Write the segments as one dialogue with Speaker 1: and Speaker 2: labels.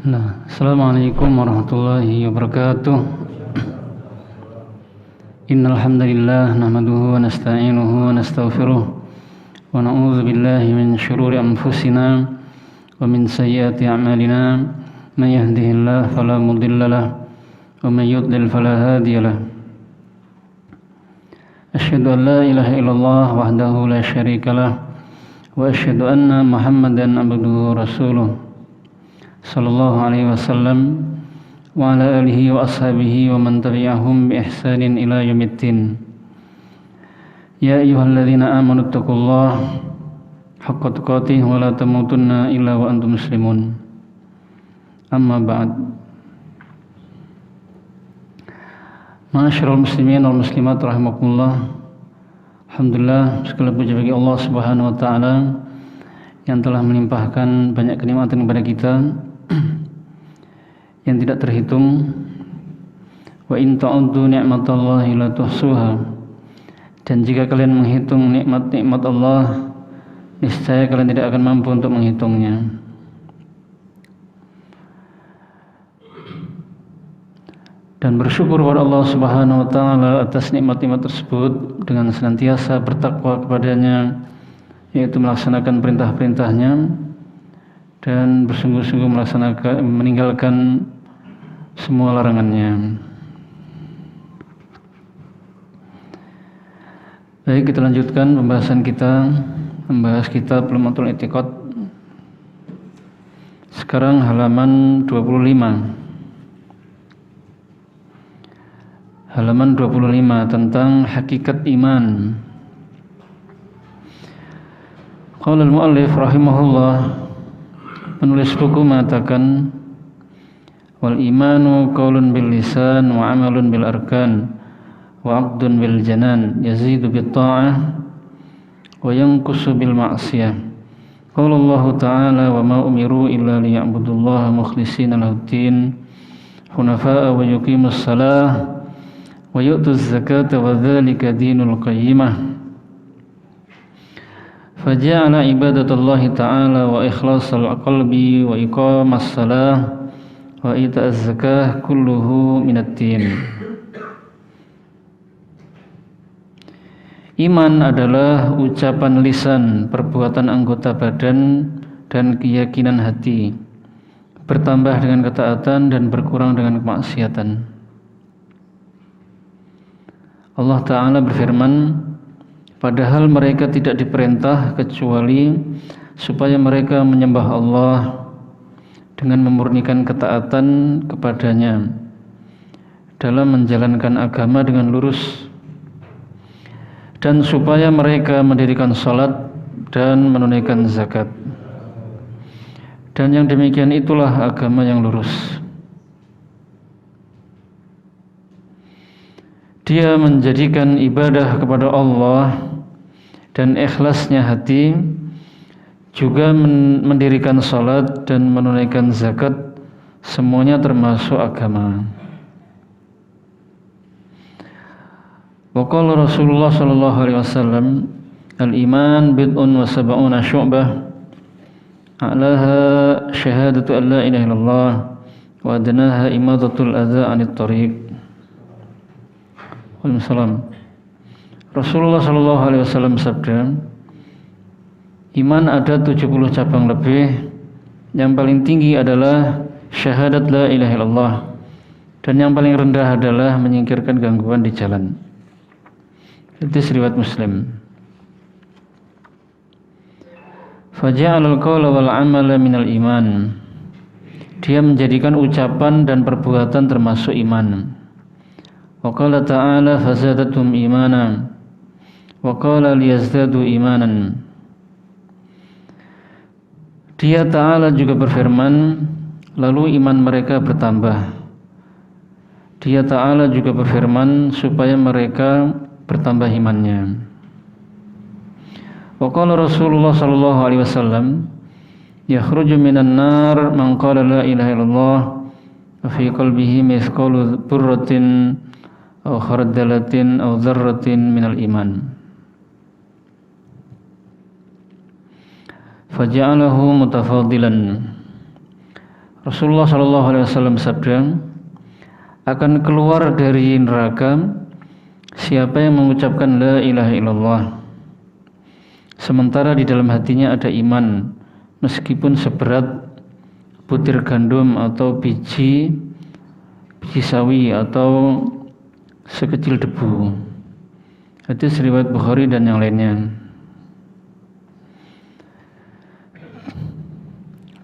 Speaker 1: Assalamualaikum warahmatullahi wabarakatuh. Innal hamdalillah nahmaduhu wa nasta'inuhu wa nastaghfiruh wa na'udzu billahi min shururi anfusina wa min sayyiati a'malina. May yahdihillahu fala mudilla lahu wa may yudlil fala hadiya lahu. Asyhadu an la ilaha illallah wahdahu la syarika lah wa asyhadu anna Muhammadan abduhu wa rasuluh sallallahu alaihi wasallam wa ala alihi wa ashabihi wa man tabi'ahum bi ihsanin ila yaumiddin. Ya ayyuhalladzina amanu taqullaha haqqa tuqatih wa la tamutunna illa wa antum muslimun. Amma ba'd. Ma'asyiral muslimin wal muslimat rahimakumullah. Alhamdulillah, segala puji bagi Allah Subhanahu wa taala yang telah melimpahkan banyak kenikmatan kepada kita yang tidak terhitung. Wa in ta'uddu ni'matallahi la tuhsuha. Dan jika kalian menghitung nikmat-nikmat Allah, niscaya kalian tidak akan mampu untuk menghitungnya. Dan bersyukur kepada Allah Subhanahu wa taala atas nikmat-nikmat tersebut dengan senantiasa bertakwa kepadanya, yaitu melaksanakan perintah-perintahnya dan bersungguh-sungguh meninggalkan semua larangannya. Baik, kita lanjutkan pembahasan kita, membahas kitab Lumatul I'tiqad. Sekarang halaman 25. Halaman 25 tentang hakikat iman. Qala al-muallif rahimahullah, penulis buku mengatakan, wal imanu qaulun bil lisan wa amalun bil arkan wa 'aqdun bil janan yazidu bit ta'ah wa yanqusu bil ma'siyah. Qala Allah ta'ala wa ma umiru illa liya'budullaha mukhlishina lahu-d-din hunafa'a wa yuqimus salah wa yu'tuz zakata wa dzalika dinul qayyimah. Faja'ala ibadatullahi ta'ala wa ikhlasul qalbi wa iqamas salah wa ita'az zakah kulluhu minad-din. Iman adalah ucapan lisan, perbuatan anggota badan dan keyakinan hati, bertambah dengan ketaatan dan berkurang dengan kemaksiatan. Allah Ta'ala berfirman, padahal mereka tidak diperintah kecuali supaya mereka menyembah Allah dengan memurnikan ketaatan kepadanya dalam menjalankan agama dengan lurus, dan supaya mereka mendirikan salat dan menunaikan zakat. Dan yang demikian itulah agama yang lurus. Dia menjadikan ibadah kepada Allah dan ikhlasnya hati, juga mendirikan salat dan menunaikan zakat, semuanya termasuk agama. Wa qala Rasulullah sallallahu alaihi wasallam, al-iman bid'un wa sab'una syu'bah, a'laha syahadatu an la ilaha illallah wa adnaha imadatul adza 'anit thariq. Waalaikumsalam. Rasulullah sallallahu alaihi wasallam sabda, iman ada 70 cabang lebih. Yang paling tinggi adalah syahadat la ilaha illallah, dan yang paling rendah adalah menyingkirkan gangguan di jalan. Hadis riwayat Muslim. Faja'alal qawla wal 'amala minal iman. Dia menjadikan ucapan dan perbuatan termasuk iman. Wa qala ta'ala fazadatum imana wa qala liyazdadu imanan. Dia Ta'ala juga berfirman, lalu iman mereka bertambah. Dia Ta'ala juga berfirman supaya mereka bertambah imannya. Wa qala Rasulullah sallallahu alaihi wasallam, yakhruju minan nar man qala la ilaha illallah wa fi qalbihi mithqalu dzarratin aw khardalatin aw dzarratin minal iman. Faja'alahu mutafadilan. Rasulullah Shallallahu Alaihi Wasallam bersabda, akan keluar dari neraka siapa yang mengucapkan la ilaha illallah sementara di dalam hatinya ada iman, meskipun seberat butir gandum atau biji sawi atau sekecil debu. Hadis riwayat Bukhari dan yang lainnya.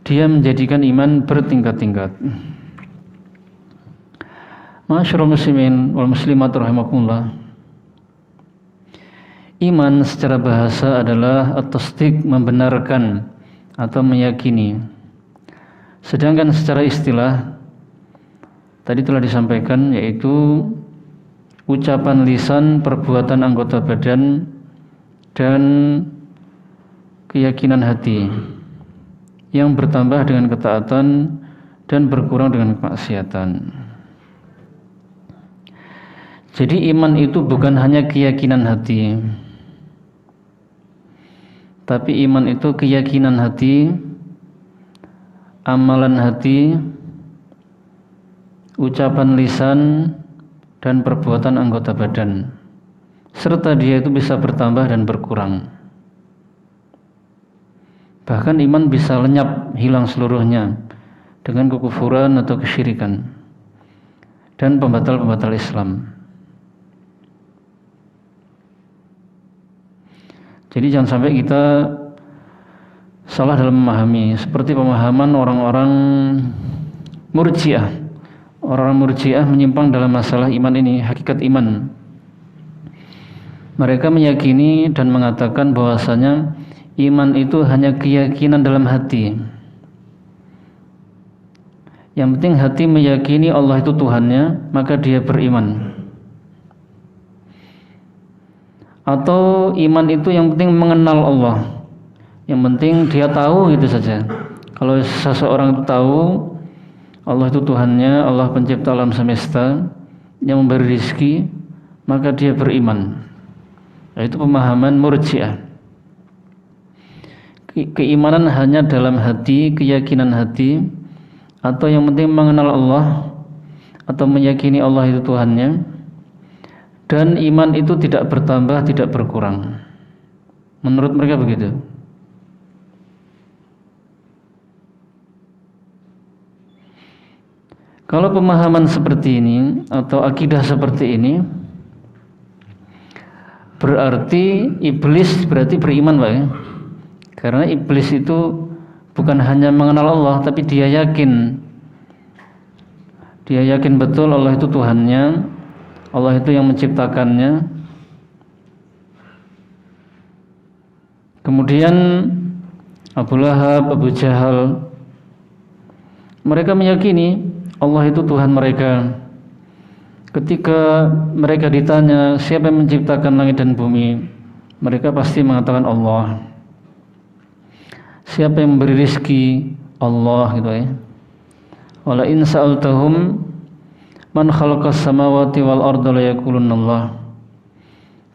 Speaker 1: Dia menjadikan iman bertingkat-tingkat. Ma'asyiral muslimin wal muslimat rahimakumullah. Iman secara bahasa adalah at-tasdiq, membenarkan atau meyakini. Sedangkan secara istilah tadi telah disampaikan, yaitu ucapan lisan, perbuatan anggota badan, dan keyakinan hati yang bertambah dengan ketaatan dan berkurang dengan kemaksiatan. Jadi iman itu bukan hanya keyakinan hati, tapi iman itu keyakinan hati, amalan hati, ucapan lisan, dan perbuatan anggota badan, serta dia itu bisa bertambah dan berkurang. Bahkan iman bisa lenyap, hilang seluruhnya dengan kekufuran atau kesyirikan dan pembatal-pembatal Islam. Jadi jangan sampai kita salah dalam memahami, seperti pemahaman orang-orang Murji'ah. Orang-orang Murji'ah menyimpang dalam masalah iman ini, hakikat iman. Mereka meyakini dan mengatakan bahwasanya iman itu hanya keyakinan dalam hati. Yang penting hati meyakini Allah itu Tuhannya, maka dia beriman. Atau iman itu yang penting mengenal Allah, yang penting dia tahu gitu saja. Kalau seseorang itu tahu Allah itu Tuhannya, Allah pencipta alam semesta yang memberi rizki, maka dia beriman. Itu pemahaman Murji'ah. Keimanan hanya dalam hati, keyakinan hati, atau yang penting mengenal Allah atau meyakini Allah itu Tuhannya, dan iman itu tidak bertambah, tidak berkurang. Menurut mereka begitu. Kalau pemahaman seperti ini atau akidah seperti ini, berarti iblis berarti beriman, Pak ya? Karena iblis itu bukan hanya mengenal Allah, tapi dia yakin betul Allah itu Tuhannya, Allah itu yang menciptakannya. Kemudian Abu Lahab, Abu Jahal, mereka meyakini Allah itu Tuhan mereka. Ketika mereka ditanya siapa yang menciptakan langit dan bumi, mereka pasti mengatakan Allah. Siapa yang memberi rizki? Allah, gitu ya. Wala in sa'altahum man khalaqas samawati wal arda la yaqulunna Allah.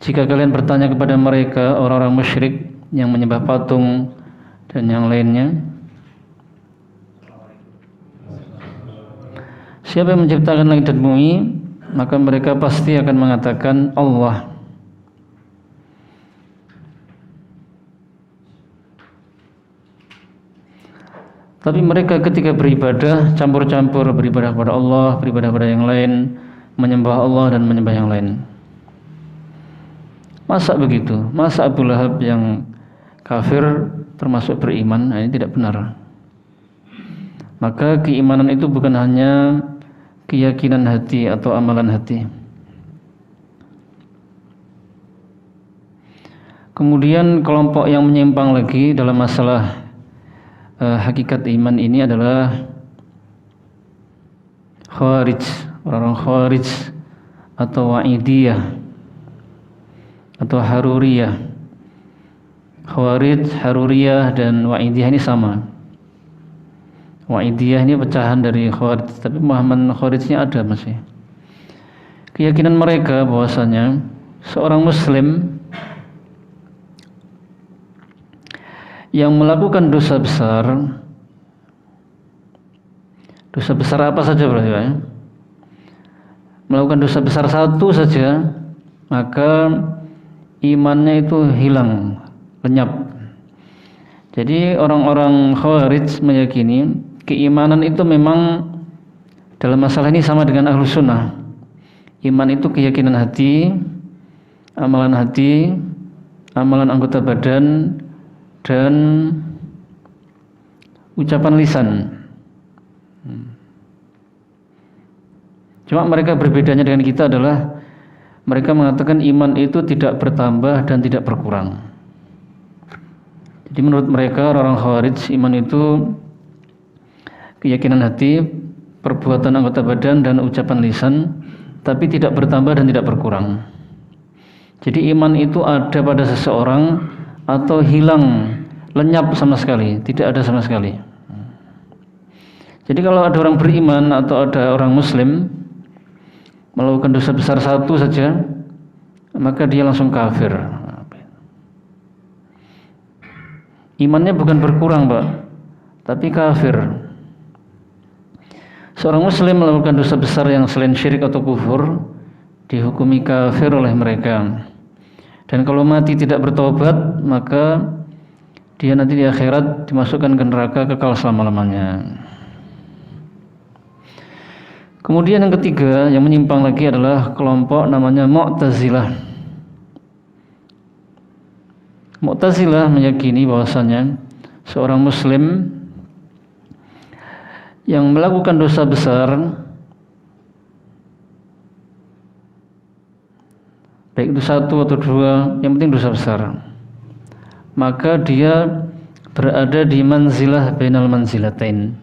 Speaker 1: Jika kalian bertanya kepada mereka, orang-orang musyrik yang menyembah patung dan yang lainnya, siapa yang menciptakan langit dan bumi, maka mereka pasti akan mengatakan Allah. Tapi mereka ketika beribadah, campur-campur beribadah kepada Allah, beribadah kepada yang lain, menyembah Allah dan menyembah yang lain. Masa begitu? Masa Abu Lahab yang kafir termasuk beriman? Nah, ini tidak benar. Maka keimanan itu bukan hanya keyakinan hati atau amalan hati. Kemudian kelompok yang menyimpang lagi dalam masalah hakikat iman ini adalah Khawarij, orang-orang Khawarij atau Wa'idiyah atau Haruriyah. Khawarij, Haruriyah dan Wa'idiyah ini sama. Wa'idiyah ini pecahan dari Khawarij, tapi pemahaman Khawarijnya ada masih. Keyakinan mereka bahwasanya seorang muslim yang melakukan dosa besar Dosa besar apa saja berarti Pak ya? Melakukan dosa besar satu saja, maka imannya itu hilang, lenyap. Jadi orang-orang Khawarij meyakini keimanan itu memang dalam masalah ini sama dengan Ahlus Sunnah. Iman itu keyakinan hati, amalan anggota badan, dan ucapan lisan. Cuma mereka berbedanya dengan kita adalah mereka mengatakan iman itu tidak bertambah dan tidak berkurang. Jadi menurut mereka orang Khawarij, iman itu keyakinan hati, perbuatan anggota badan, dan ucapan lisan, tapi tidak bertambah dan tidak berkurang. Jadi iman itu ada pada seseorang atau hilang, lenyap sama sekali, tidak ada sama sekali. Jadi kalau ada orang beriman atau ada orang muslim melakukan dosa besar satu saja, maka dia langsung kafir. Imannya bukan berkurang Pak, tapi kafir. Seorang muslim melakukan dosa besar yang selain syirik atau kufur, dihukumi kafir oleh mereka. Dan kalau mati tidak bertobat, maka dia nanti di akhirat dimasukkan ke neraka kekal selama-lamanya. Kemudian yang ketiga yang menyimpang lagi adalah kelompok namanya Mu'tazilah. Mu'tazilah meyakini bahwasanya seorang muslim yang melakukan dosa besar, baik itu satu atau dua, yang penting dosa besar, maka dia berada di manzilah bainal manzilatain.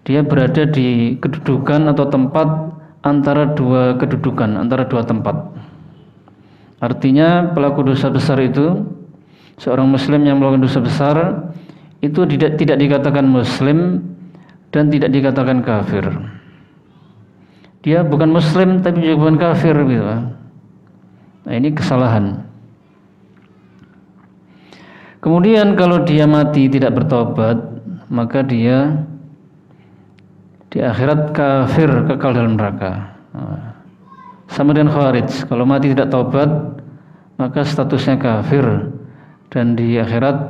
Speaker 1: Dia berada di kedudukan atau tempat antara dua kedudukan, antara dua tempat. Artinya pelaku dosa besar itu, seorang muslim yang melakukan dosa besar itu tidak dikatakan muslim dan tidak dikatakan kafir. Dia bukan muslim tapi juga bukan kafir gitu. Nah, ini kesalahan. Kemudian kalau dia mati tidak bertobat, maka dia di akhirat kafir, kekal dalam neraka. Sama dengan Khawarij, kalau mati tidak taubat maka statusnya kafir dan di akhirat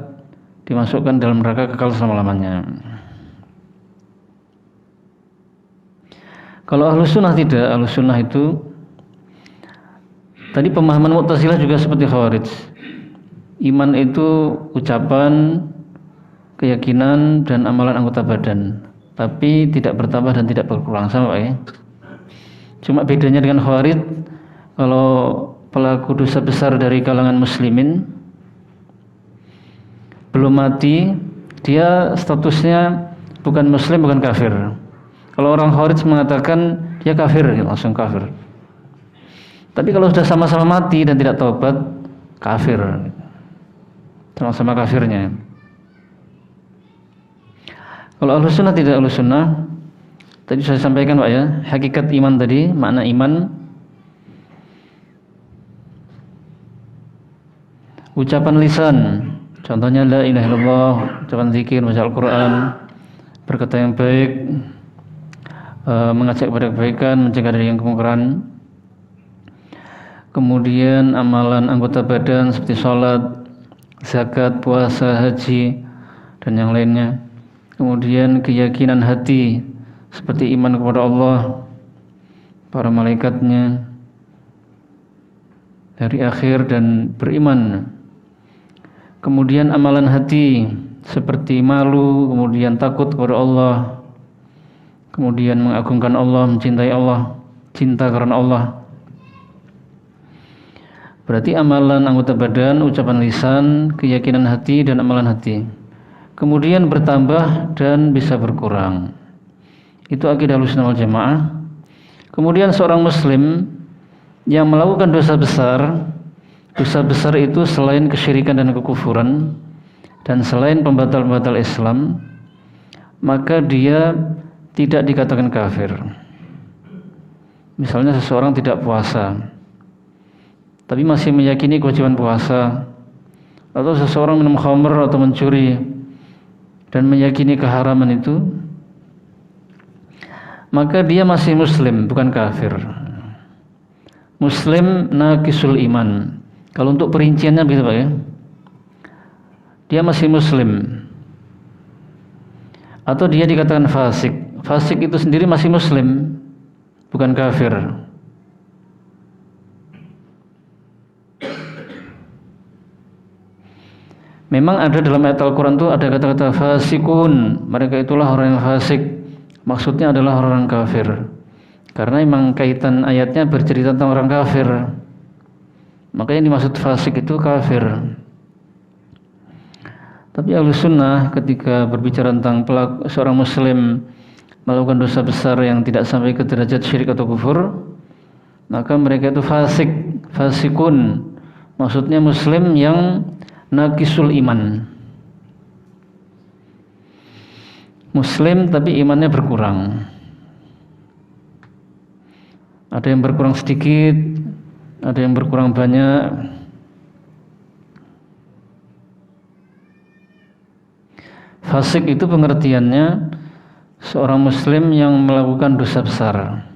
Speaker 1: dimasukkan dalam neraka kekal selama-lamanya. Kalau Ahlus Sunnah tidak, Ahlus Sunnah itu tadi pemahaman Mu'tazilah juga seperti Khawarij. Iman itu ucapan, keyakinan, dan amalan anggota badan, tapi tidak bertambah dan tidak berkurang, sama Pak ya. Cuma bedanya dengan Khawarij, kalau pelaku dosa besar dari kalangan muslimin belum mati, dia statusnya bukan muslim, bukan kafir. Kalau orang Khawarij mengatakan dia kafir, langsung kafir. Tapi kalau sudah sama-sama mati dan tidak taubat, kafir, sama-sama kafirnya. Kalau Ahlus Sunnah tidak, Ahlus Sunnah tadi saya sampaikan Pak ya, hakikat iman tadi, makna iman, ucapan lisan, contohnya la ilaha illallah, ucapan zikir, baca Al-Quran, berkata yang baik, mengajak kepada kebaikan, mencegah dari yang kemungkaran. Kemudian amalan anggota badan seperti sholat, zakat, puasa, haji, dan yang lainnya. Kemudian keyakinan hati seperti iman kepada Allah, para malaikatnya, hari akhir, dan beriman. Kemudian amalan hati seperti malu, kemudian takut kepada Allah, kemudian mengagungkan Allah, mencintai Allah, cinta karena Allah. Berarti amalan anggota badan, ucapan lisan, keyakinan hati, dan amalan hati. Kemudian bertambah dan bisa berkurang. Itu akidah Ahlussunnah wal Jamaah. Kemudian seorang muslim yang melakukan dosa besar itu selain kesyirikan dan kekufuran dan selain pembatal-pembatal Islam, maka dia tidak dikatakan kafir. Misalnya seseorang tidak puasa tapi masih meyakini kewajiban puasa, atau seseorang minum khamr atau mencuri dan meyakini keharaman itu, maka dia masih muslim, bukan kafir. Muslim naqisul iman. Kalau untuk perinciannya begitu Pak ya. Dia masih muslim. Atau dia dikatakan fasik. Fasik itu sendiri masih muslim, bukan kafir. Memang ada dalam ayat Al-Quran itu ada kata-kata fasikun. Mereka itulah orang yang fasik. Maksudnya adalah orang kafir. Karena memang kaitan ayatnya bercerita tentang orang kafir. Makanya yang dimaksud fasik itu kafir. Tapi Ahlus Sunnah ketika berbicara tentang seorang muslim melakukan dosa besar yang tidak sampai ke derajat syirik atau kufur, maka mereka itu fasik, fasikun. Maksudnya muslim yang naqisul iman. Muslim tapi imannya berkurang. Ada yang berkurang sedikit, ada yang berkurang banyak. Fasik itu pengertiannya seorang muslim yang melakukan dosa besar,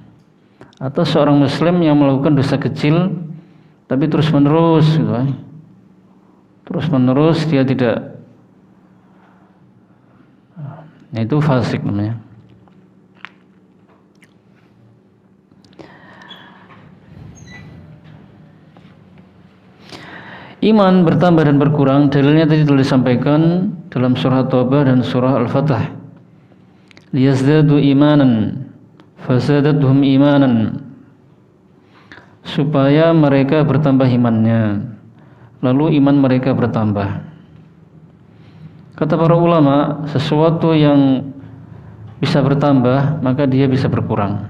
Speaker 1: atau seorang muslim yang melakukan dosa kecil tapi terus menerus gitu. Terus menerus dia tidak, nah itu fasik namanya. Iman bertambah dan berkurang, dalilnya tadi telah disampaikan dalam surah Taubah dan surah Al-Fatah. Liyazdadu imanan fazadathum imanan, supaya mereka bertambah imannya, lalu iman mereka bertambah. Kata para ulama, sesuatu yang bisa bertambah maka dia bisa berkurang.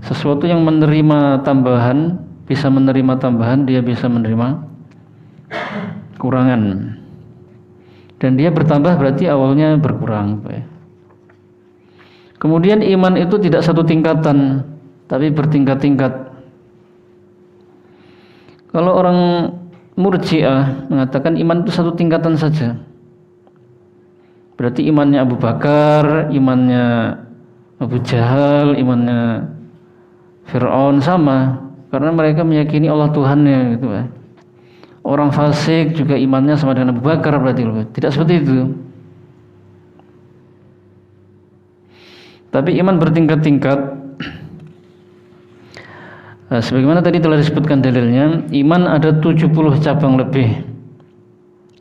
Speaker 1: Sesuatu yang menerima tambahan bisa menerima tambahan, dia bisa menerima kurangan. Dan dia bertambah berarti awalnya berkurang. Kemudian iman itu tidak satu tingkatan, tapi bertingkat-tingkat. Kalau orang Murji'ah mengatakan iman itu satu tingkatan saja, berarti imannya Abu Bakar, imannya Abu Jahal, imannya Fir'aun sama, karena mereka meyakini Allah Tuhannya gitu ya. Orang fasik juga imannya sama dengan Abu Bakar, berarti tidak seperti itu. Tapi iman bertingkat-tingkat. Nah, sebagaimana tadi telah disebutkan dalilnya, iman ada 70 cabang lebih.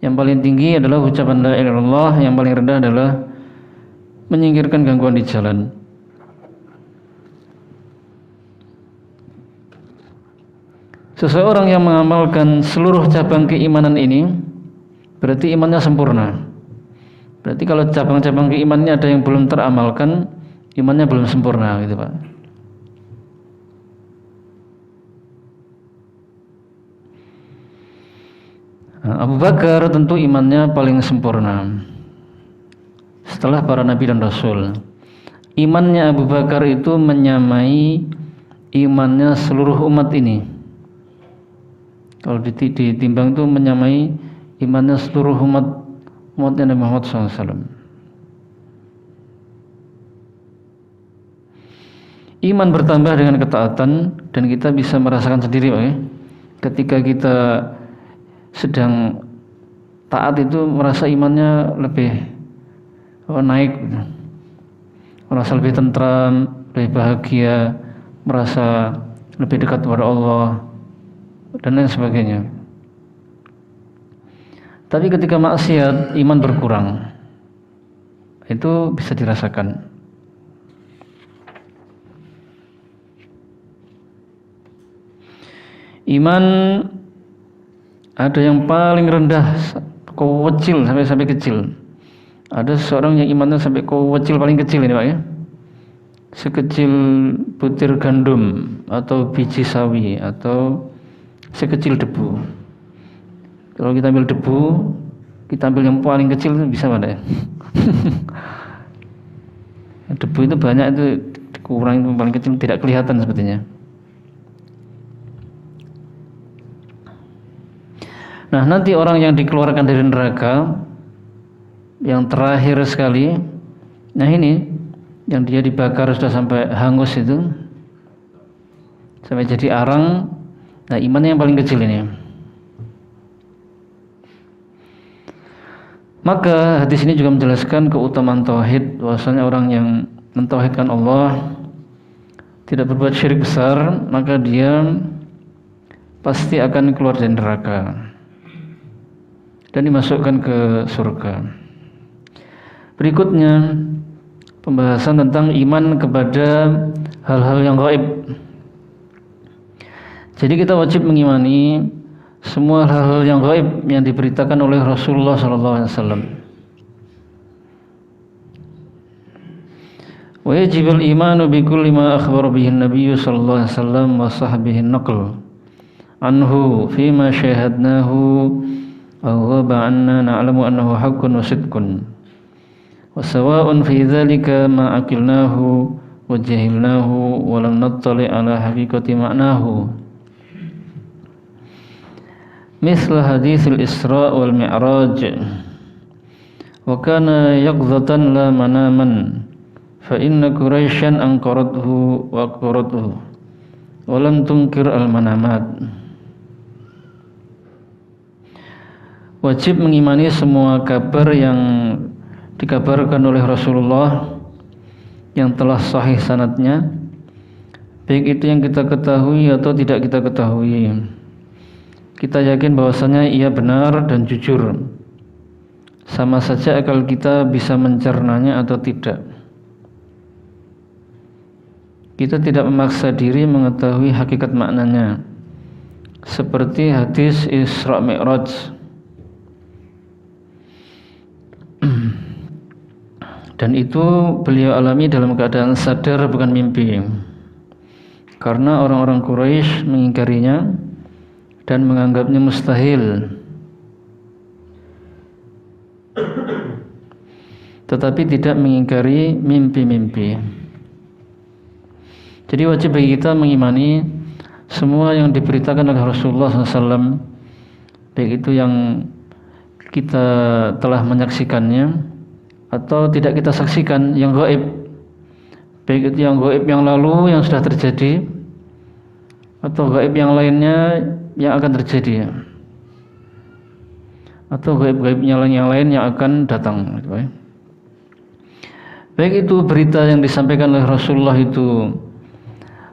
Speaker 1: Yang paling tinggi adalah ucapan la ilaha illallah, yang paling rendah adalah menyingkirkan gangguan di jalan. Seseorang yang mengamalkan seluruh cabang keimanan ini berarti imannya sempurna. Berarti kalau cabang-cabang keimanannya ada yang belum teramalkan, imannya belum sempurna gitu Pak. Nah, Abu Bakar tentu imannya paling sempurna setelah para nabi dan rasul. Imannya Abu Bakar itu menyamai imannya seluruh umat ini. Kalau ditimbang itu menyamai imannya seluruh umatnya Nabi Muhammad SAW. Iman bertambah dengan ketaatan, dan kita bisa merasakan sendiri Pak ya. Ketika kita sedang taat itu merasa imannya lebih naik, merasa lebih tentram, lebih bahagia, merasa lebih dekat kepada Allah dan lain sebagainya. Tapi ketika maksiat, iman berkurang. Itu bisa dirasakan. Iman ada yang paling rendah, kecil sampai kecil. Ada seseorang yang imannya sampai kecil, paling kecil ini Pak ya. Sekecil butir gandum atau biji sawi atau sekecil debu. Kalau kita ambil debu, kita ambil yang paling kecil itu bisa mana ya? Debu itu banyak, itu kurang, itu paling kecil tidak kelihatan sepertinya. Nah, nanti orang yang dikeluarkan dari neraka yang terakhir sekali, nah ini yang dia dibakar sudah sampai hangus itu, sampai jadi arang. Nah, imannya yang paling kecil ini. Maka hadis ini juga menjelaskan keutamaan tauhid, bahwasanya orang yang mentauhidkan Allah, tidak berbuat syirik besar, maka dia pasti akan keluar dari neraka dan dimasukkan ke surga. Berikutnya pembahasan tentang iman kepada hal-hal yang gaib. Jadi kita wajib mengimani semua hal-hal yang gaib yang diberitakan oleh Rasulullah SAW. Wa yajibul imanu bi kulli ma akhbara bihi an-nabiy sallallahu alaihi wasallam wa sahbihi an-naql anhu fima syahadnahu aw ghaba anna na'lamu annahu haqqun wa sidqun wa sawa'un fi dhalika ma aqilnahu wa jahilnahu wa lam nattali' ala haqiqati ma'nahu. Misal haditsul Isra wal Mi'raj wa kana yaqdhatan la manaman fa inna Quraisyan anqarathu wa aqbarathu wa lam tunkir al manamat. Wajib mengimani semua kabar yang dikabarkan oleh Rasulullah yang telah sahih sanadnya, baik itu yang kita ketahui atau tidak kita ketahui. Kita yakin bahwasanya ia benar dan jujur, sama saja akal kita bisa mencernanya atau tidak. Kita tidak memaksa diri mengetahui hakikat maknanya, seperti hadis Isra Mi'raj. Dan itu beliau alami dalam keadaan sadar, bukan mimpi, karena orang-orang Quraisy mengingkarinya dan menganggapnya mustahil. Tetapi tidak mengingkari mimpi-mimpi. Jadi wajib bagi kita mengimani semua yang diberitakan oleh Rasulullah SAW, baik itu yang kita telah menyaksikannya atau tidak kita saksikan, yang gaib, baik itu yang gaib yang lalu yang sudah terjadi atau gaib yang lainnya yang akan terjadi, atau gaib-gaibnya yang lain yang akan datang. Baik itu berita yang disampaikan oleh Rasulullah itu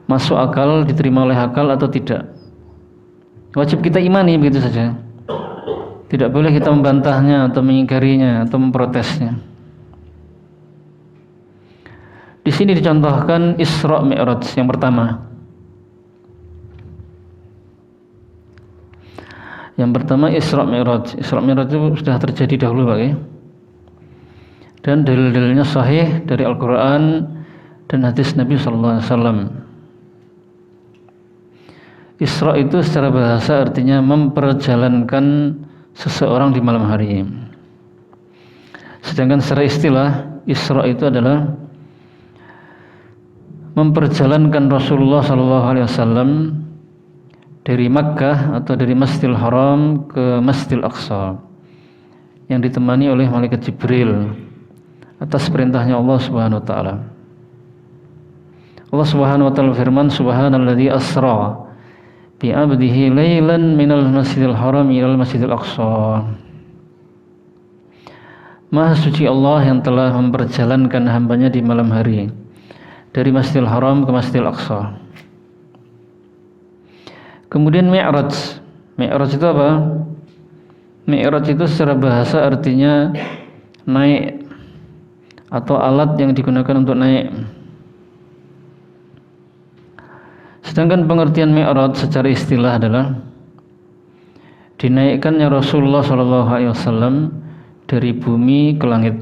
Speaker 1: masuk akal, diterima oleh akal atau tidak, wajib kita imani begitu saja. Tidak boleh kita membantahnya atau mengingkarinya atau memprotesnya. Di sini dicontohkan Isra Mi'raj yang pertama. Yang pertama Isra Mi'raj. Isra Mi'raj itu sudah terjadi dahulu, Pak, ya? Dan dalil-dalilnya sahih dari Al-Quran dan hadis Nabi SAW. Isra itu secara bahasa artinya memperjalankan seseorang di malam hari. Sedangkan secara istilah Isra itu adalah memperjalankan Rasulullah SAW dari Makkah atau dari Masjidil Haram ke Masjidil Aqsa yang ditemani oleh malaikat Jibril atas perintahnya Allah Subhanahu wa taala. Allah Subhanahu wa taala firman, subhanalladzi asra bi 'abdihi lailan minal Masjidil Haram ilal Masjidil Aqsa. Maha suci Allah yang telah memperjalankan hambanya di malam hari dari Masjidil Haram ke Masjidil Aqsa. Kemudian Mi'raj. Mi'raj itu apa? Mi'raj itu secara bahasa artinya naik atau alat yang digunakan untuk naik. Sedangkan pengertian Mi'raj secara istilah adalah dinaikkannya Rasulullah SAW dari bumi ke langit.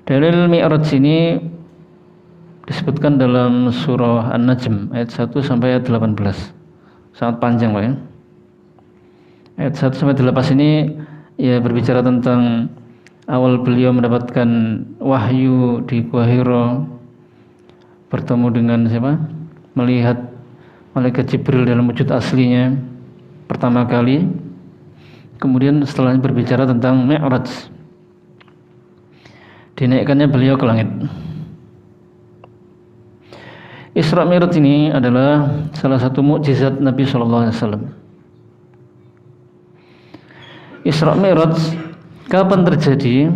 Speaker 1: Dalil Mi'raj ini disebutkan dalam surah An-Najm ayat 1 sampai ayat 18. Sangat panjang, Pak, ya. Ayat 1 sampai 18 ini ya berbicara tentang awal beliau mendapatkan wahyu di Gua Hira, bertemu dengan siapa? Melihat malaikat Jibril dalam wujud aslinya pertama kali. Kemudian setelahnya berbicara tentang Mi'raj. Di dinaikkannya beliau ke langit. Isra Mi'raj ini adalah salah satu mukjizat Nabi sallallahu alaihi wasallam. Isra Mi'raj kapan terjadi,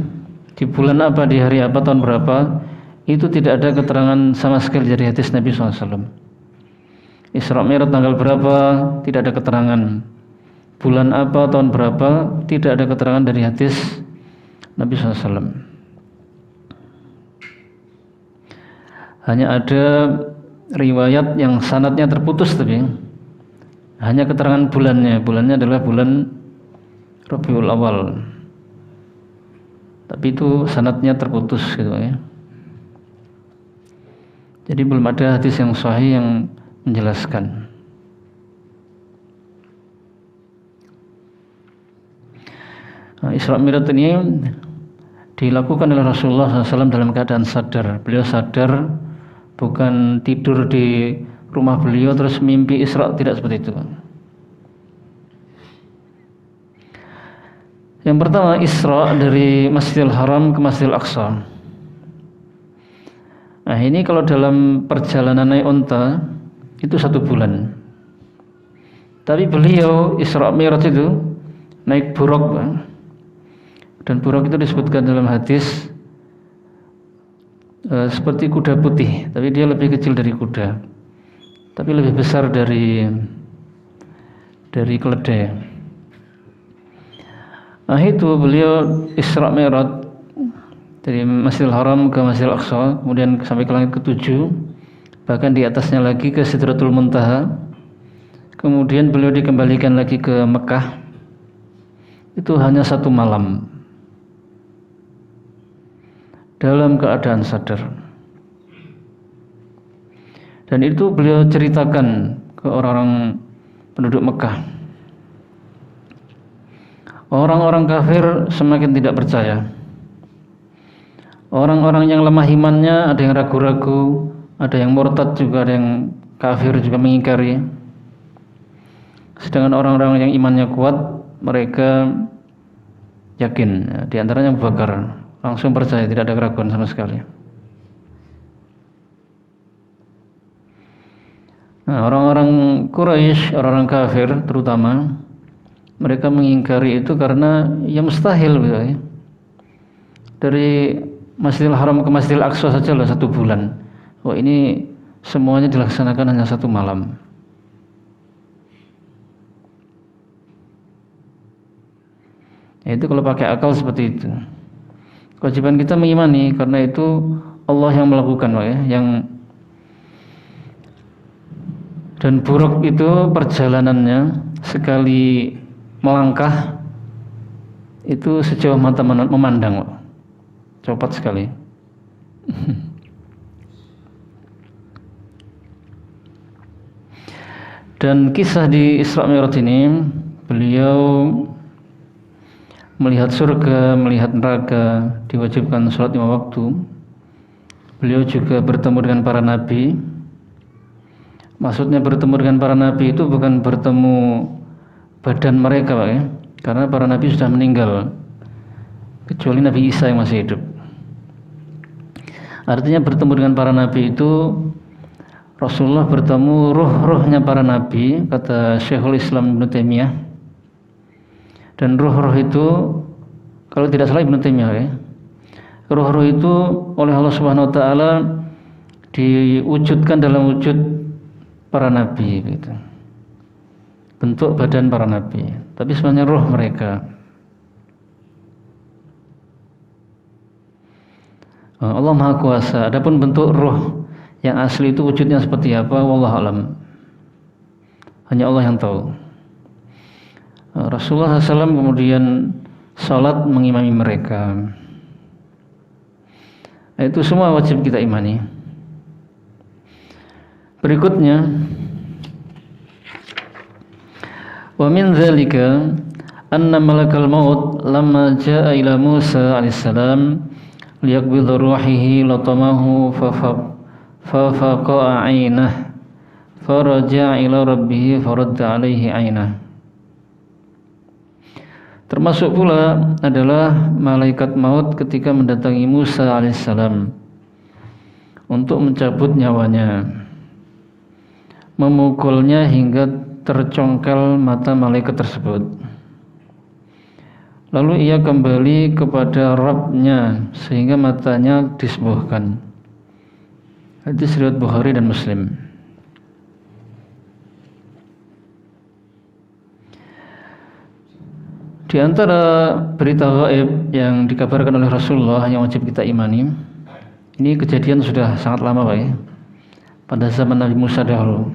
Speaker 1: di bulan apa, di hari apa, tahun berapa, itu tidak ada keterangan sama sekali dari hadis Nabi sallallahu alaihi wasallam. Isra Mi'raj tanggal berapa, tidak ada keterangan. Bulan apa, tahun berapa, tidak ada keterangan dari hadis Nabi sallallahu alaihi wasallam. Hanya ada riwayat yang sanadnya terputus, tapi hanya keterangan bulannya. Bulannya adalah bulan Rabiul Awal, tapi itu sanadnya terputus gitu ya. Jadi belum ada hadis yang sahih yang menjelaskan. Isra Mi'raj ini dilakukan oleh Rasulullah SAW dalam keadaan sadar. Beliau sadar, bukan tidur di rumah beliau terus mimpi Isra, tidak seperti itu. Yang pertama, Isra dari Masjidil Haram ke Masjidil Aqsa. Nah, ini kalau dalam perjalanan naik unta itu 1 bulan. Tapi beliau Isra Mi'raj itu naik buraq, dan buraq itu disebutkan dalam hadis seperti kuda putih, tapi dia lebih kecil dari kuda, tapi lebih besar dari keledai. Nah, itu beliau Isra Mi'raj dari Masjidil Haram ke Masjidil Aqsa, kemudian sampai ke langit ke-7, bahkan di atasnya lagi ke Sidratul Muntaha. Kemudian beliau dikembalikan lagi ke Mekah. Itu hanya 1 malam dalam keadaan sadar. Dan itu beliau ceritakan ke orang-orang penduduk Mekah. Orang-orang kafir semakin tidak percaya. Orang-orang yang lemah imannya, ada yang ragu-ragu, ada yang murtad juga, ada yang kafir juga mengingkari. Sedangkan orang-orang yang imannya kuat, mereka yakin. Di antaranya Abu Bakar langsung percaya, tidak ada keraguan sama sekali. Nah, orang-orang Quraisy, orang-orang kafir terutama, mereka mengingkari itu karena ya mustahil gitu ya. Dari Masjidil Haram ke Masjidil Aqsa saja lah 1 bulan. Oh, ini semuanya dilaksanakan hanya 1 malam. Ya, itu kalau pakai akal seperti itu. Kewajiban kita mengimani, karena itu Allah yang melakukan, ya, yang dan buruk itu perjalanannya sekali melangkah itu sejauh mata memandang, cepat sekali. Dan kisah di Isra Mi'raj ini, beliau melihat surga, melihat neraka, diwajibkan sholat 5 waktu. Beliau juga bertemu dengan para nabi. Maksudnya bertemu dengan para nabi itu bukan bertemu badan mereka, Pak, ya, karena para nabi sudah meninggal, kecuali Nabi Isa yang masih hidup. Artinya bertemu dengan para nabi itu Rasulullah bertemu ruh-ruhnya para nabi, kata Syekhul Islam Ibnu Taimiyah. Dan ruh-ruh itu, kalau tidak salah Ibnu Taimiyah, ya, ruh-ruh itu oleh Allah Subhanahu wa taala diwujudkan dalam wujud para nabi gitu. Bentuk badan para nabi, tapi sebenarnya ruh mereka. Allah Maha Kuasa. Adapun bentuk ruh yang asli itu wujudnya seperti apa, wallahu alam, hanya Allah yang tahu. Rasulullah SAW kemudian salat mengimami mereka. Itu semua wajib kita imani. Berikutnya, wa min dzalika anna malakal maut lamma jaa ila Musa alaihissalam liyaqbidha ruhihi latamahu faqa'a 'ainah faraja'a ila rabbih faradda 'alaihi 'ainah Termasuk pula adalah malaikat maut ketika mendatangi Musa alaihissalam untuk mencabut nyawanya, memukulnya hingga tercongkel mata malaikat tersebut. Lalu ia kembali kepada Rabb-nya sehingga matanya disembuhkan. Hadis riwayat Bukhari dan Muslim. Di antara berita gaib yang dikabarkan oleh Rasulullah yang wajib kita imani, ini kejadian sudah sangat lama Pak ya, pada zaman Nabi Musa dahulu.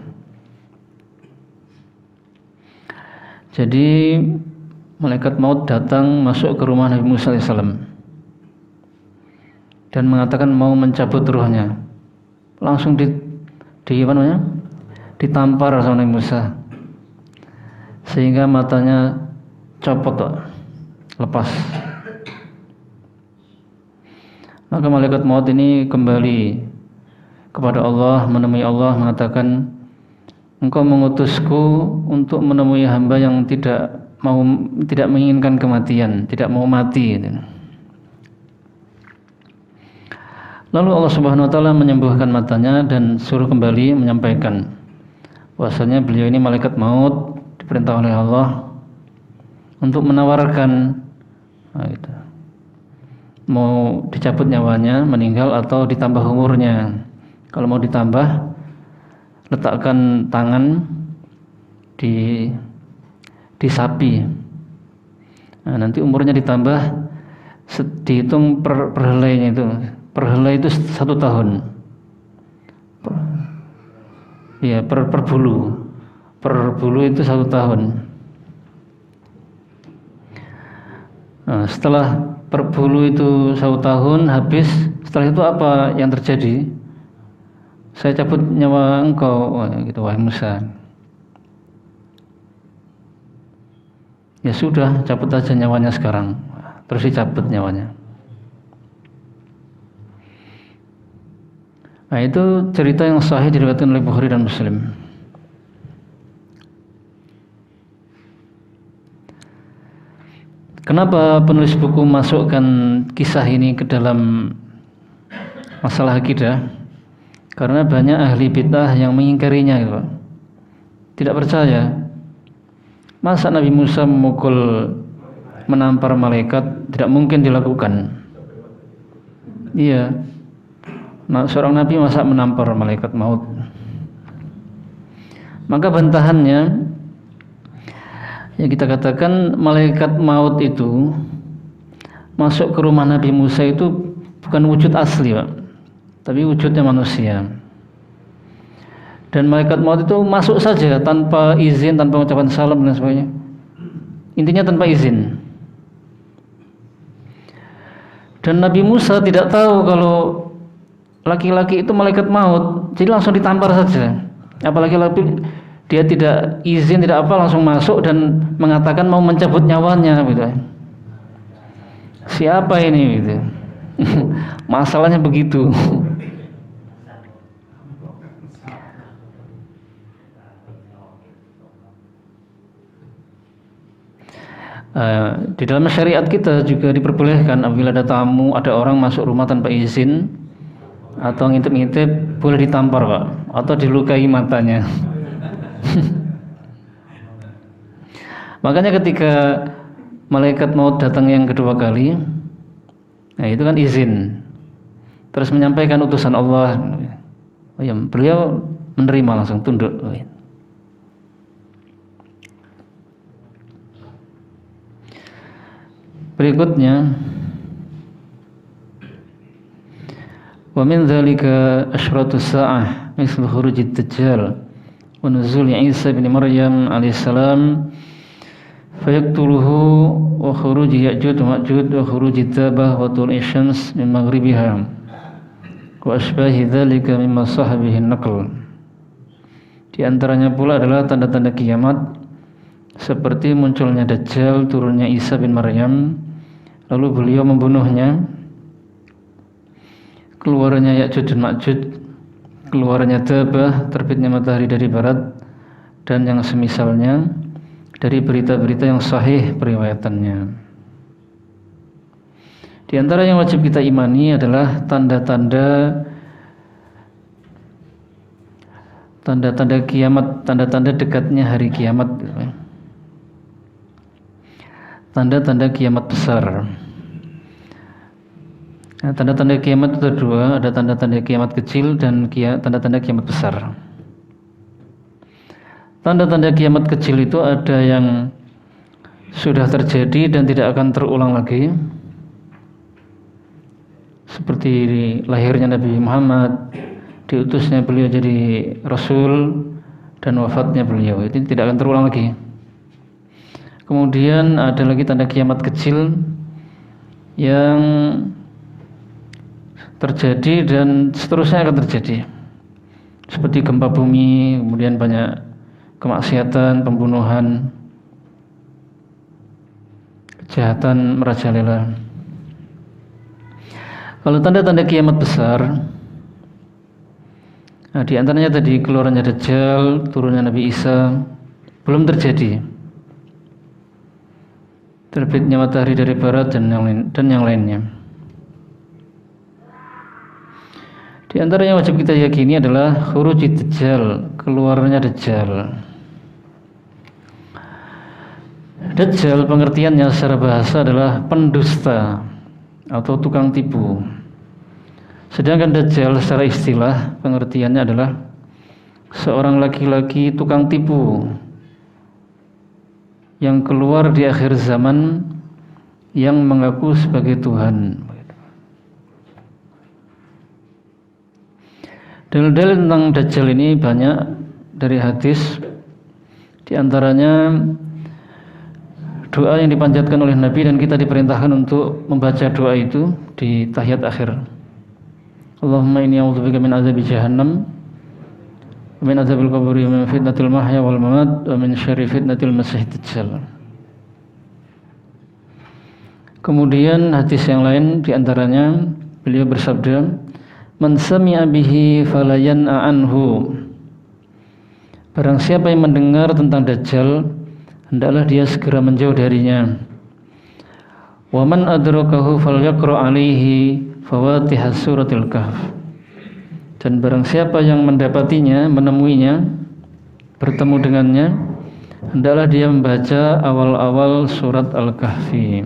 Speaker 1: Jadi malaikat maut datang masuk ke rumah Nabi Musa AS dan mengatakan mau mencabut ruhnya. Langsung ditampar sama Nabi Musa sehingga matanya copot, lepas. Maka malaikat maut ini kembali kepada Allah, menemui Allah, mengatakan, Engkau mengutusku untuk menemui hamba yang tidak menginginkan kematian, tidak mau mati. Lalu Allah Subhanahu wa taala menyembuhkan matanya dan suruh kembali menyampaikan bahwasanya beliau ini malaikat maut diperintah oleh Allah untuk menawarkan mau dicabut nyawanya, meninggal atau ditambah umurnya. Kalau mau ditambah, letakkan tangan di sapi. Nah, nanti umurnya ditambah, dihitung per helainya itu. Per helai itu 1 tahun. Ya, per bulu. Per bulu itu 1 tahun. Nah, setelah per bulu itu 1 tahun habis, setelah itu apa yang terjadi? Saya cabut nyawa engkau, gitu, wahai Musa. Ya sudah, cabut aja nyawanya sekarang. Terus dicabut nyawanya. Nah, itu cerita yang sahih diriwayatkan oleh Bukhari dan Muslim. Kenapa penulis buku masukkan kisah ini ke dalam masalah akidah? Karena banyak ahli bid'ah yang mengingkarinya, gitu. Tidak percaya. Masa Nabi Musa menampar malaikat? Tidak mungkin dilakukan. Iya. Nah, seorang nabi masa menampar malaikat maut? Maka bantahannya, ya kita katakan malaikat maut itu masuk ke rumah Nabi Musa itu bukan wujud asli, Pak, tapi wujudnya manusia. Dan malaikat maut itu masuk saja tanpa izin, tanpa ucapan salam dan sebagainya. Intinya tanpa izin. Dan Nabi Musa tidak tahu kalau laki-laki itu malaikat maut, jadi langsung ditampar saja. Apalagi dia tidak izin, tidak apa, langsung masuk dan mengatakan mau mencabut nyawanya, gitu. Siapa ini, gitu. Masalahnya begitu. Di dalam syariat kita juga diperbolehkan apabila ada tamu, ada orang masuk rumah tanpa izin atau ngintip-ngintip, boleh ditampar, Pak, atau dilukai matanya. Makanya ketika malaikat maut datang yang kedua kali, nah itu kan izin, terus menyampaikan utusan Allah. Oh ya, beliau menerima, langsung tunduk. Berikutnya, wa min dzalika asyratus sa'ah misal khurujid dajjal wa nuzul Isa bin Maryam alaihissalam fayaqtuluhu wa khuruj Ya'juj wa Ma'juj wa khuruj Tabah wa tul'i syams min maghribiha wa asbahi dzalika mimma sahabihi naql. Di antaranya pula adalah tanda-tanda kiamat seperti munculnya Dajjal, turunnya Isa bin Maryam, lalu beliau membunuhnya, keluarnya Ya'juj dan Ma'juj, keluarnya Tabah, terbitnya matahari dari barat, dan yang semisalnya, dari berita-berita yang sahih periwayatannya. Di antara yang wajib kita imani adalah tanda-tanda kiamat, tanda-tanda dekatnya hari kiamat, tanda-tanda kiamat besar. Nah, tanda-tanda kiamat itu dua, ada tanda-tanda kiamat kecil dan tanda-tanda kiamat besar. Tanda-tanda kiamat kecil itu ada yang sudah terjadi dan tidak akan terulang lagi, seperti lahirnya Nabi Muhammad, diutusnya beliau jadi Rasul, dan wafatnya beliau. Itu tidak akan terulang lagi. Kemudian ada lagi tanda kiamat kecil yang terjadi dan seterusnya akan terjadi, seperti gempa bumi, kemudian banyak kemaksiatan, pembunuhan, kejahatan merajalela. Kalau tanda-tanda kiamat besar, nah, di antaranya tadi keluarannya Dajjal, turunnya Nabi Isa, belum terjadi. Terbitnya matahari dari barat dan yang lainnya. Di antara yang wajib kita yakini adalah khurujid Dajjal, keluarnya Dajjal. Dajjal pengertiannya secara bahasa adalah pendusta atau tukang tipu. Sedangkan Dajjal secara istilah pengertiannya adalah seorang laki-laki tukang tipu yang keluar di akhir zaman yang mengaku sebagai Tuhan. Dalil-dalil tentang Dajjal ini banyak dari hadis, di antaranya doa yang dipanjatkan oleh Nabi dan kita diperintahkan untuk membaca doa itu di tahiyat akhir. Allahumma inni a'udzubika min azabi jahannam wa min azabil qabri wa min fitnatil mahya wal mamat wa min syarri fitnatil masiihid dajjal. Kemudian hadis yang lain di antaranya beliau bersabda, man sami'a bihi falayan'a anhu. Barang siapa yang mendengar tentang Dajjal, hendaklah dia segera menjauh darinya. Wa man adrakahu falyaqra alaihi fawatihas suratil kahf. Dan barang siapa yang mendapatinya, menemuinya, bertemu dengannya, hendaklah dia membaca awal-awal surat Al-Kahfi.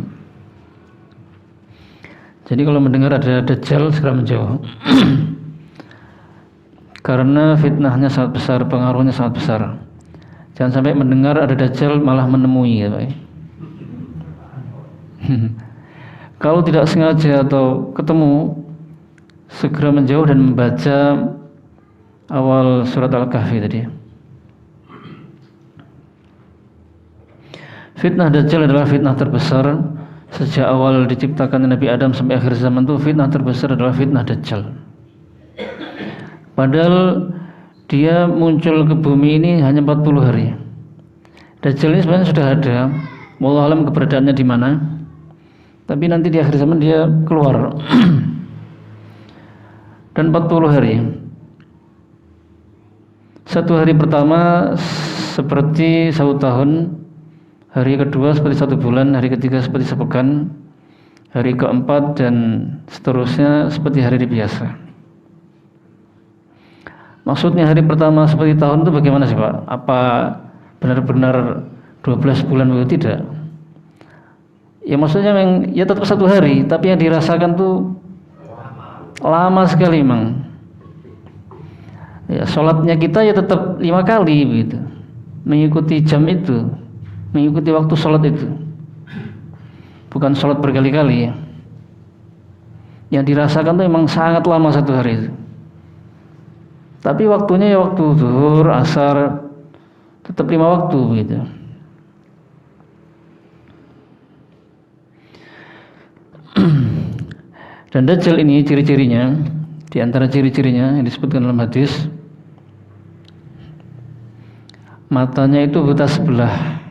Speaker 1: Jadi kalau mendengar ada Dajjal, segera menjauh. Karena fitnahnya sangat besar, pengaruhnya sangat besar. Jangan sampai mendengar ada Dajjal malah menemui, ya Pak. Kalau tidak sengaja atau ketemu, segera menjauh dan membaca awal surat Al-Kahfi tadi. Fitnah Dajjal adalah fitnah terbesar. Sejak awal diciptakan Nabi Adam sampai akhir zaman itu fitnah terbesar adalah fitnah Dajjal. Padahal dia muncul ke bumi ini hanya 40 hari. Dajjal ini sebenarnya sudah ada, wallahu alam keberadaannya di mana. Tapi nanti di akhir zaman dia keluar. Dan 40 hari. Satu hari pertama seperti 1 tahun, hari kedua seperti 1 bulan, hari ketiga seperti sepekan, hari keempat dan seterusnya seperti hari biasa. Maksudnya hari pertama seperti tahun itu bagaimana sih Pak? Apa benar-benar 12 bulan begitu? Tidak. Ya maksudnya memang ya tetap 1 hari, tapi yang dirasakan tuh lama sekali memang. Ya sholatnya kita ya tetap 5 kali begitu, mengikuti jam itu, mengikuti waktu sholat itu, bukan sholat berkali-kali. Yang dirasakan tuh memang sangat lama 1 hari itu. Tapi waktunya ya waktu zuhur, asar, tetap 5 waktu begitu. Dan Dajjal ini ciri-cirinya, di antara ciri-cirinya yang disebutkan dalam hadis, matanya itu buta sebelah.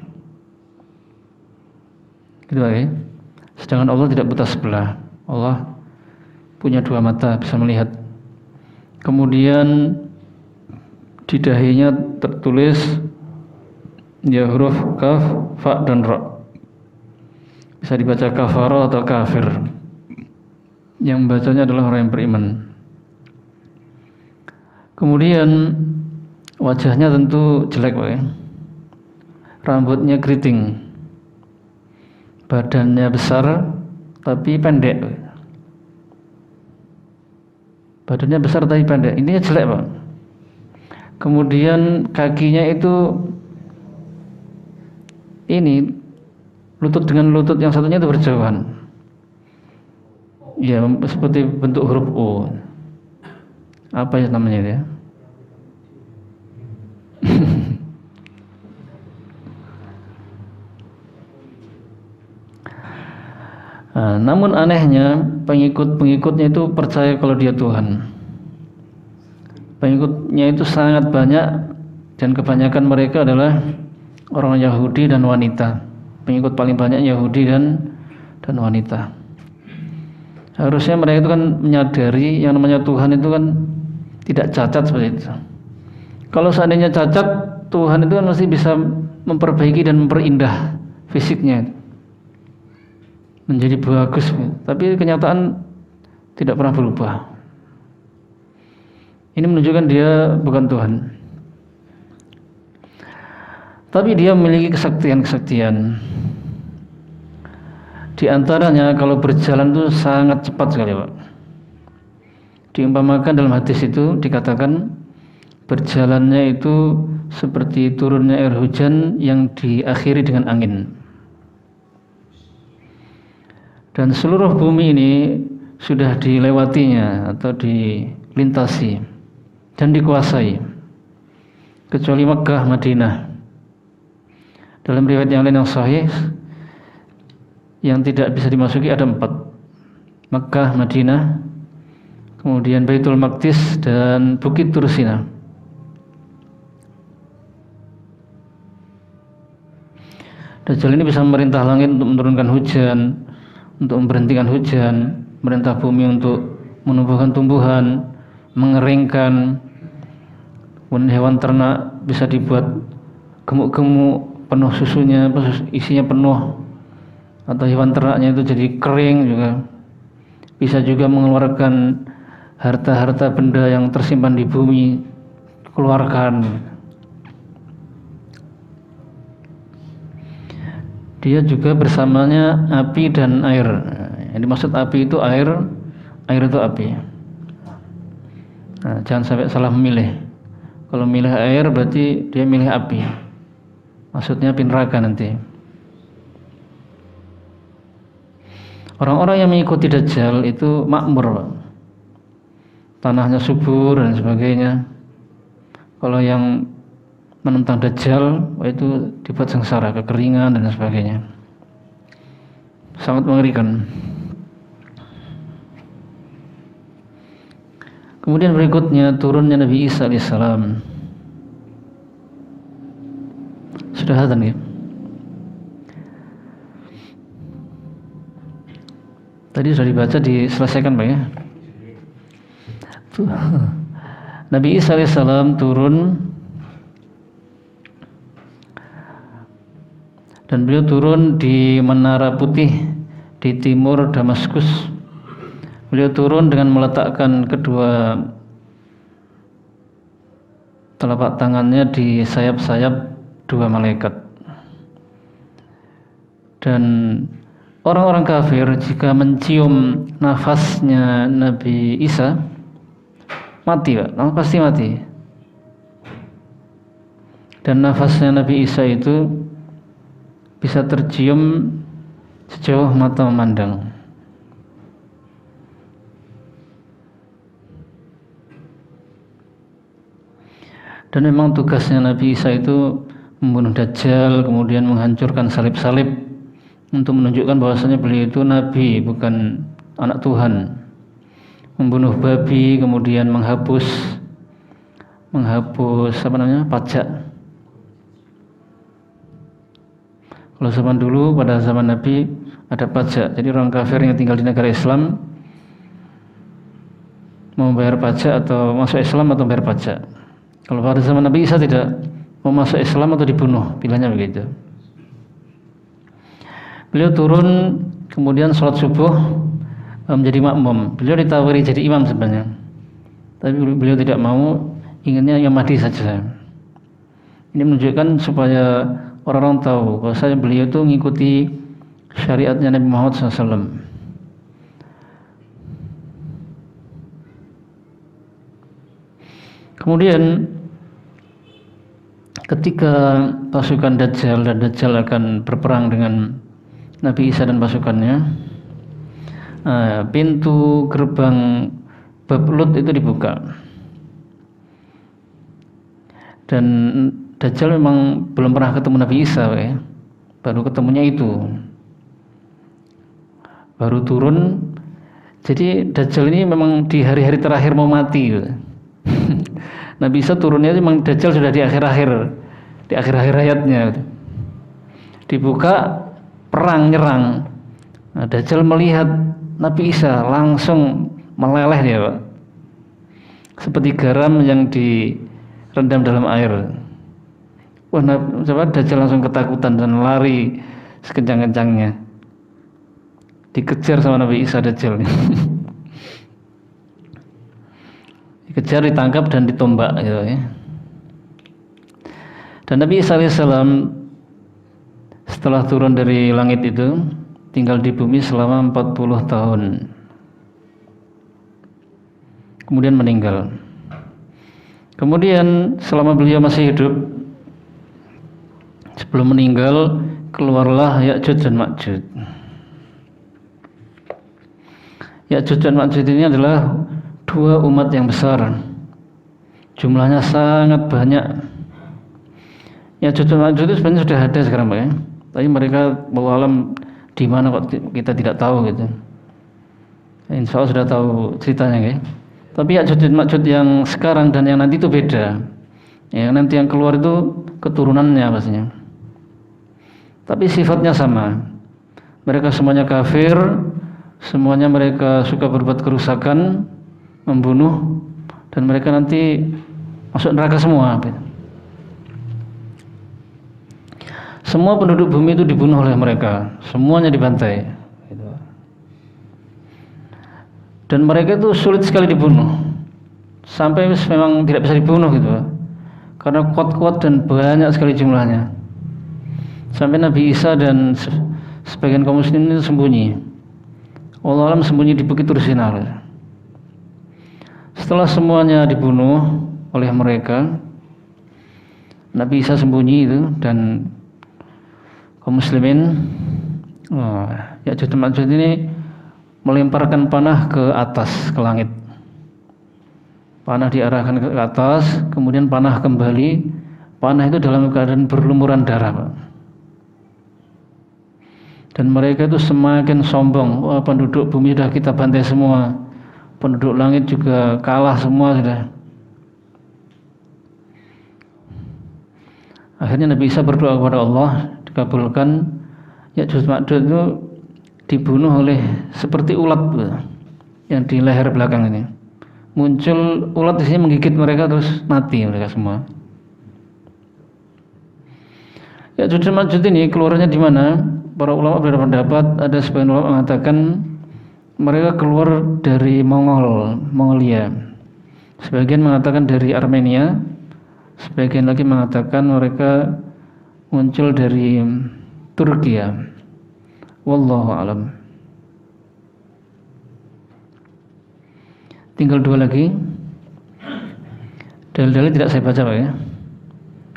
Speaker 1: Gitu ya. Sedangkan Allah tidak buta sebelah. Allah punya 2 mata, bisa melihat. Kemudian di dahinya tertulis Ya, huruf kaf, fa dan ra. Bisa dibaca kafara atau kafir. Yang membacanya adalah orang yang beriman. Kemudian wajahnya tentu jelek, Pak, ya. Rambutnya keriting, badannya besar tapi pendek. Badannya besar tapi pendek, intinya jelek, Pak. Kemudian kakinya itu ini lutut dengan lutut yang satunya itu berjauhan, ya, seperti bentuk huruf O. Apa ya namanya ya? Nah, namun anehnya pengikut-pengikutnya itu percaya kalau dia Tuhan. Pengikutnya itu sangat banyak dan kebanyakan mereka adalah orang Yahudi dan wanita. Pengikut paling banyak Yahudi dan wanita. Harusnya mereka itu kan menyadari yang namanya Tuhan itu kan tidak cacat seperti itu. Kalau seandainya cacat, Tuhan itu kan masih bisa memperbaiki dan memperindah fisiknya menjadi bagus, tapi kenyataan tidak pernah berubah. Ini menunjukkan dia bukan Tuhan. Tapi dia memiliki kesaktian-kesaktian. Di antaranya kalau berjalan itu sangat cepat sekali, Pak. Diumpamakan dalam hadis itu dikatakan berjalannya itu seperti turunnya air hujan yang diakhiri dengan angin. Dan seluruh bumi ini sudah dilewatinya atau dilintasi dan dikuasai, kecuali Makkah, Madinah. Dalam riwayat yang lain yang sahih, yang tidak bisa dimasuki ada 4: Makkah, Madinah, kemudian Baitul Maqdis dan Bukit Tursina. Dajjal ini bisa memerintah langit untuk menurunkan hujan, untuk memberhentikan hujan, merintah bumi untuk menumbuhkan tumbuhan, mengeringkan. Kemudian hewan ternak bisa dibuat gemuk-gemuk, penuh susunya, isinya penuh, atau hewan ternaknya itu jadi kering juga. Bisa juga mengeluarkan harta-harta benda yang tersimpan di bumi, keluarkan. Dia juga bersamanya api dan air. Yang dimaksud api itu air, air itu api. Nah, jangan sampai salah memilih. Kalau milih air berarti dia milih api. Maksudnya api neraka nanti. Orang-orang yang mengikuti Dajjal itu makmur, Pak. Tanahnya subur dan sebagainya. Kalau yang menentang Dajjal, itu dibuat sengsara, kekeringan dan sebagainya. Sangat mengerikan. Kemudian berikutnya turunnya Nabi Isa alaihissalam. Sudah hadan ya? Tadi sudah dibaca, diselesaikan, Pak, ya? Nabi Isa alaihissalam turun, dan beliau turun di Menara Putih di timur Damaskus. Beliau turun dengan meletakkan kedua telapak tangannya di sayap-sayap dua malaikat. Dan orang-orang kafir jika mencium nafasnya Nabi Isa mati, Pak, pasti mati. Dan nafasnya Nabi Isa itu bisa tercium sejauh mata memandang. Dan memang tugasnya Nabi Isa itu membunuh Dajjal, kemudian menghancurkan salib-salib untuk menunjukkan bahwasanya beliau itu Nabi, bukan anak Tuhan. Membunuh babi, kemudian menghapus pajak. Kalau zaman dulu, pada zaman Nabi ada pajak. Jadi orang kafir yang tinggal di negara Islam mau bayar pajak atau masuk Islam atau bayar pajak. Kalau pada zaman Nabi Isa tidak mau masuk Islam atau dibunuh, pilihannya begitu. Beliau turun kemudian sholat subuh menjadi makmum. Beliau ditawari jadi imam sebenarnya, tapi beliau tidak mau, inginnya yang Mahdi saja. Ini menunjukkan supaya orang-orang tahu bahwa beliau itu mengikuti syariatnya Nabi Muhammad SAW. Kemudian ketika pasukan Dajjal dan Dajjal akan berperang dengan Nabi Isa dan pasukannya, pintu gerbang bab Lut itu dibuka, dan Dajjal memang belum pernah ketemu Nabi Isa, baru ketemunya itu, baru turun. Jadi Dajjal ini memang di hari-hari terakhir mau mati. Nabi Isa turunnya memang Dajjal sudah di akhir-akhir hayatnya. Dibuka, perang, nyerang. Nah, Dajjal melihat Nabi Isa langsung meleleh dia, Pak. Seperti garam yang direndam dalam air. Wah, Dajjal langsung ketakutan dan lari sekencang-kencangnya. Dikejar sama Nabi Isa Dajjal. Dikejar, ditangkap dan ditombak gitu ya. Dan Nabi Isa alaihissalam setelah turun dari langit itu tinggal di bumi selama 40 tahun. Kemudian meninggal. Kemudian selama beliau masih hidup, sebelum meninggal, keluarlah Ya'juj dan Ma'juj. Ya'juj dan Ma'juj ini adalah dua umat yang besar, jumlahnya sangat banyak. Ya'juj dan Ma'juj itu sebenarnya sudah ada sekarang, Pak, ya. Tapi mereka wallahu alam di mana kok kita tidak tahu gitu. Insya Allah sudah tahu ceritanya, ya. Tapi Ya'juj dan Ma'juj yang sekarang dan yang nanti itu beda. Yang nanti yang keluar itu keturunannya pastinya. Tapi sifatnya sama. Mereka semuanya kafir, semuanya mereka suka berbuat kerusakan, membunuh, dan mereka nanti masuk neraka semua. Semua penduduk bumi itu dibunuh oleh mereka, semuanya dibantai. Dan mereka itu sulit sekali dibunuh, sampai memang tidak bisa dibunuh gitu, karena kuat-kuat dan banyak sekali jumlahnya. Sampai Nabi Isa dan sebagian kaum muslimin itu sembunyi. Wallahu alam sembunyi di Bukit Tursinar. Setelah semuanya dibunuh oleh mereka, Nabi Isa sembunyi itu, dan kaum muslimin, Ya'juj dan Ma'juj ini melemparkan panah ke atas, ke langit. Panah diarahkan ke atas, kemudian panah kembali. Panah itu dalam keadaan berlumuran darah, Pak. Dan mereka itu semakin sombong. Wah, penduduk bumi sudah kita bantai semua, penduduk langit juga kalah semua sudah. Akhirnya Nabi Isa berdoa kepada Allah, dikabulkan. Ya'juj Ma'juj itu dibunuh oleh seperti ulat yang di leher belakang ini. Muncul ulat di sini menggigit mereka, terus mati mereka semua. Ya'juj dan Ma'juj ini keluarnya di mana? Para ulama berbeda pendapat. Ada sebagian ulama mengatakan mereka keluar dari Mongolia. Sebagian mengatakan dari Armenia. Sebagian lagi mengatakan mereka muncul dari Turki. Wallahu alam. Tinggal dua lagi. Dalil-dalil tidak saya baca, Pak, ya.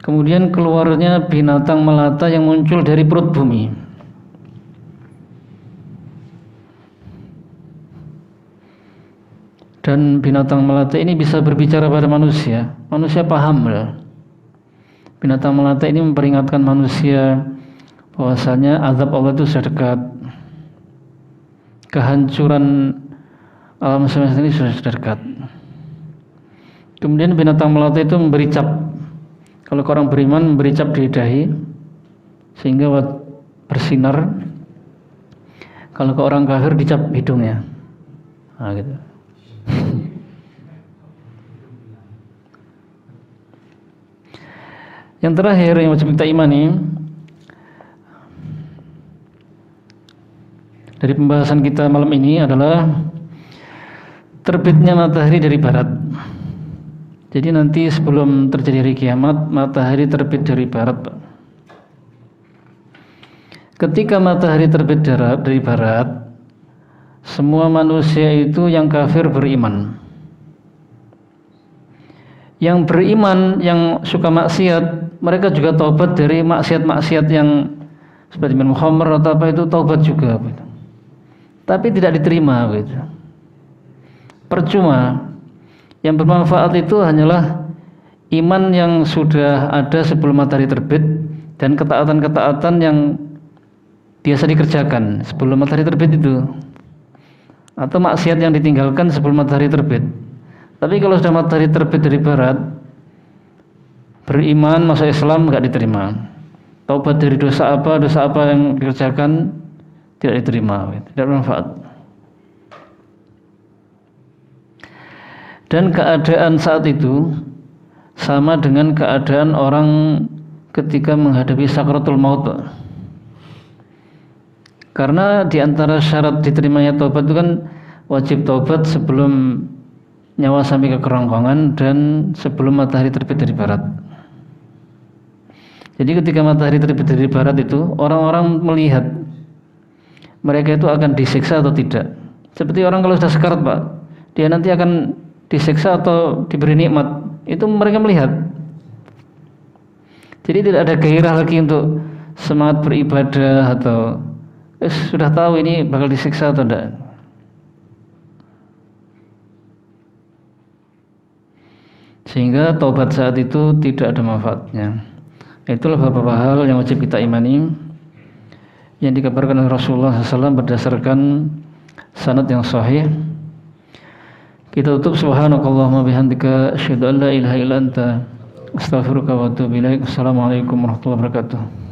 Speaker 1: Kemudian keluarnya binatang melata yang muncul dari perut bumi. Dan binatang melata ini bisa berbicara pada manusia. Manusia paham, ya. Binatang melata ini memperingatkan manusia bahwasanya azab Allah itu sudah dekat. Kehancuran alam semesta ini sudah dekat. Kemudian binatang melata itu memberi cap. Kalau orang beriman memberi cap di dahi sehingga bersinar. Kalau ke orang kafir dicap hidungnya. Nah, gitu. Yang terakhir yang wajib kita imani dari pembahasan kita malam ini adalah terbitnya matahari dari barat. Jadi nanti sebelum terjadi hari kiamat, matahari terbit dari barat. Ketika matahari terbit dari barat, semua manusia itu yang kafir beriman. Yang beriman, yang suka maksiat, mereka juga taubat dari maksiat-maksiat yang seperti minum khamr atau apa itu, taubat juga. Tapi tidak diterima. Percuma. Yang bermanfaat itu hanyalah iman yang sudah ada sebelum matahari terbit dan ketaatan-ketaatan yang biasa dikerjakan sebelum matahari terbit itu, atau maksiat yang ditinggalkan sebelum matahari terbit. Tapi kalau sudah matahari terbit dari barat, beriman masuk Islam enggak diterima. Taubat dari dosa apa yang dikerjakan tidak diterima, tidak bermanfaat. Dan keadaan saat itu sama dengan keadaan orang ketika menghadapi sakratul maut. Karena di antara syarat diterimanya taubat itu kan wajib taubat sebelum nyawa sampai ke kerongkongan dan sebelum matahari terbit dari barat. Jadi ketika matahari terbit dari barat itu, orang-orang melihat mereka itu akan disiksa atau tidak. Seperti orang kalau sudah sekarat, Pak, dia nanti akan disiksa atau diberi nikmat, itu mereka melihat. Jadi tidak ada gairah lagi untuk semangat beribadah atau sudah tahu ini bakal disiksa atau tidak. Sehingga taubat saat itu tidak ada manfaatnya. Itulah beberapa hal yang wajib kita imani yang dikabarkan oleh Rasulullah SAW berdasarkan sanad yang sahih. Kita tutup subhanakallahumma bihamdika asyhadu an la ilaha illa anta astaghfiruka wa atubu ilaik. Assalamualaikum warahmatullahi wabarakatuh.